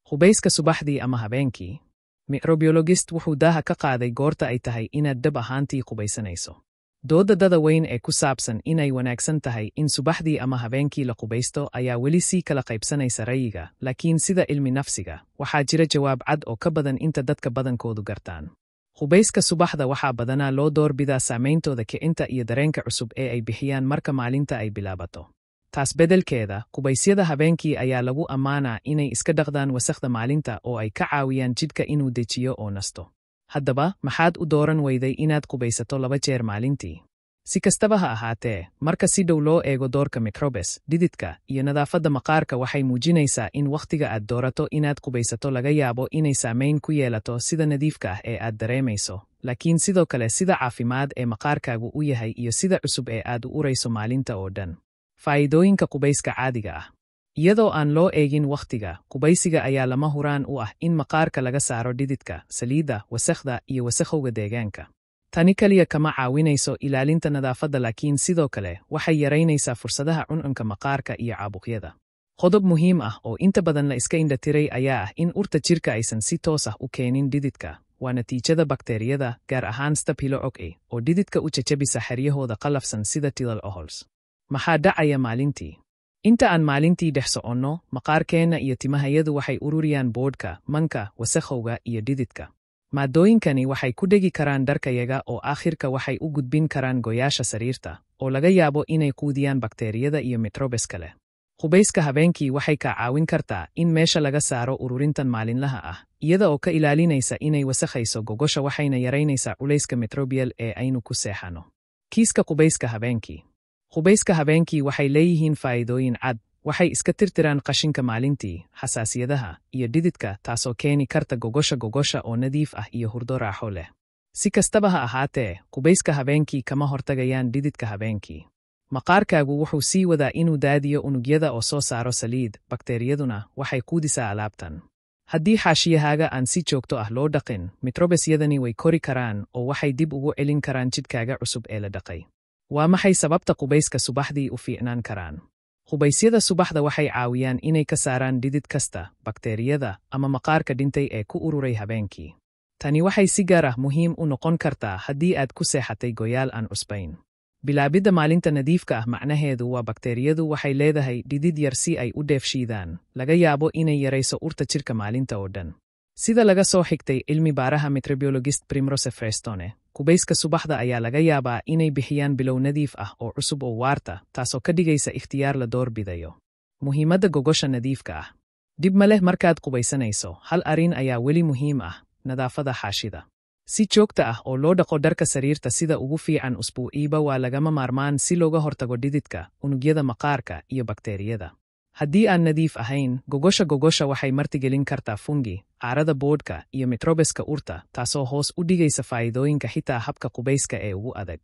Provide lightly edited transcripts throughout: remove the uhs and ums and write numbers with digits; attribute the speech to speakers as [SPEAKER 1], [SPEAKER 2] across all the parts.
[SPEAKER 1] Qubayska subaxdii ama habeenkii. Microbiologist wuxuu daaha ka qaaday goorta ay tahay inaad dhab ahaantii qubaysanayso. Doodda dada weyn ee ku saabsan inay wanaagsan tahay in subaxdii ama habeenkii la qubaysto ayaa weli sii kala qaybsanaysa rayiga, laakiin sida cilmi nafsiga, waxaa jira jawaab cad oo ka badan inta dadka badankoodu gartaan. Qubayska subaxda waxaa badanaa loo doorbidaa saameyntooda kicinta iyo dareenka cusub ee ay bixiyaan marka maalinta ay bilaabato. Taas beddelkeeda, qubaysyada habeenkii ayaa lagu ammaanaa inay iska dhaqdaan wasakhda maalinta oo ay ka caawiyaan jidhka inuu dejiyo oo nasto. Haddaba, maxaad u dooran weyday inaad qubaysato 2 jeer maalintii? Si kastaba ha ahaatee, marka si dhow loo eego doorka microbes, dhididka, iyo nadaafadda maqaarka waxay muujinaysaa in wakhtiga aad doorato inaad qubaysato laga yaabo inay saameyn ku yeelato sida nadiifka ah ee aad dareemayso, laakiin sidoo kale sida caafimaad ee maqaarkaagu u yahay iyo sida cusub ee aad u urayso maalinta oo dhan. Faa'iidooyinka qubayska caadiga ah. Iyadoo aan loo eegin wakhtiga, qubaysiga ayaa lama huraan u ah in maqaarka laga saaro dhididka, saliidda, wasakhda iyo wasakhowga deegaanka. Tani kaliya kama caawinayso ilaalinta nadaafadda laakiin sidoo kale waxay yaraynaysaa fursadaha cuncunka maqaarka iyo caabuqyada. Qodob muhiim ah oo inta badan la iska indhatiray ayaa ah in urta jirka aysan si toos ah u keenin dhididka. Waa natiijada bakteeriyada, gaar ahaan Staphylococcus, oo dhididka u jajabisa xeryahooda qalafsan sida tidal ohols. Maxaa dhacaya maalintii? Inta aan maalintii dhex soconno, maqaarkeenna iyo timahayadu waxay ururiyaan boodhka, manka, wasakhowga iyo dhididka. Maaddooyinkani waxay ku dhegi karaan dharkayaga oo aakhirka waxay u gudbin karaan goyaasha sariirta, oo laga yaabo inay quudiyaan bakteeriyada iyo microbes kale. Qubayska habeenkii waxay ka caawin kartaa in meesha laga saaro ururintan maalinlaha ah, iyada oo ka ilaalinaysa inay wasakhayso gogosha waxayna yaraynaysaa culayska microbial ee aynu ku seexano. Kiiska qubayska habeenkii. Qubayska habeenkii waxay leeyihiin faa'iidooyin cad. Waxay iska tirtiraan qashinka maalintii, xasaasiyadaha, iyo dhididka taasoo keeni karta gogosha oo nadiif ah iyo hurdo raaxo leh. Si kastaba ha ahaatee, qubayska habeenkii kama hortagayaan dhididka habeenkii. Maqaarkaagu wuxuu sii wadaa inuu daadiyo unugyada oo soo saaro saliid, bakteeriyaduna waxay quudisaa alaabtan. Haddii xaashiyahaaga aan si joogto ah loo dhaqin, microbesyadani way kori karaan oo waxay dib ugu celin karaan jidhkaaga cusub ee la dhaqay. Waa maxay sababta qubayska subaxdii u fiicnaan karaan? Qubaysyada subaxda waxay caawiyaan inay ka saaraan dhidid kasta, bakteeriyada, ama maqaarka dhintay ee ku ururay habeenkii. Tani waxay si gaar ah muhiim u noqon kartaa haddii aad ku seexatay goyaal aan cusbayn. Bilaabidda maalinta nadiifka ah macnaheedu waa bakteeriyadu waxay leedahay dhidid yar si ay u dheefshiidaan, laga yaabo inay yarayso urta jirka maalinta oo dhan. Sida laga soo xigtay cilmi baaraha microbiologist Primrose Frestone, qubayska subaxda ayaa laga yaabaa inay bixiyaan bilow nadiif ah oo cusub oo waarta, taasoo ka dhigaysa ikhtiyaar la doorbidayo. Muhiimadda gogosha nadiifka ah. Dib ma leh markaad qubaysanayso, hal arrin ayaa weli muhiim ah, nadaafadda xaashida. Si joogta ah oo loo dhaqo dharka sariirta sida ugu fiican usbuuciiba waa lagama maarmaan si looga hortago dhididka, unugyada maqaarka iyo bakteeriyada. Haddii aan nadiif ahayn, gogosha waxay martigelin kartaa fungi, caarada boodhka iyo microbeska urta, taasoo hoos u dhigaysa faa'iidooyinka xitaa habka qubayska ee ugu adag.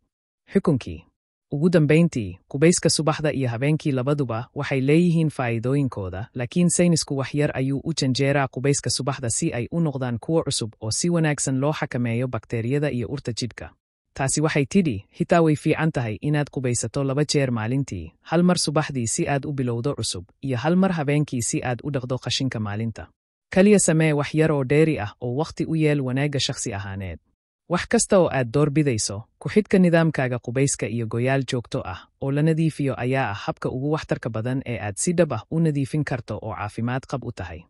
[SPEAKER 1] Xukunkii. Ugu dambayntii, qubayska subaxda iyo habeenkii labaduba waxay leeyihiin faa'iidooyinkooda, laakiin saynisku wax yar ayuu u janjeeraa qubayska subaxda si ay u noqdaan kuwo cusub oo si wanaagsan loo xakameeyo bakteeriyada iyo urta jidhka. Taasi waxay tidhi, xitaa way fiican tahay inaad qubaysato 2 jeer maalintii, hal mar subaxdii si aad u bilowdo cusub, iyo hal mar habeenkii si aad u dhaqdo qashinka maalinta. Kaliya samee wax yar oo dheeri ah oo wakhti u yeel wanaagga shakhsi ahaaneed. Wax kasta oo aad doorbidayso, ku xidhka nidaamkaaga qubayska iyo goyaal joogto ah oo la nadiifiyo ayaa ah habka ugu waxtarka badan ee aad si dhab ah u nadiifin karto oo caafimaad qab u tahay.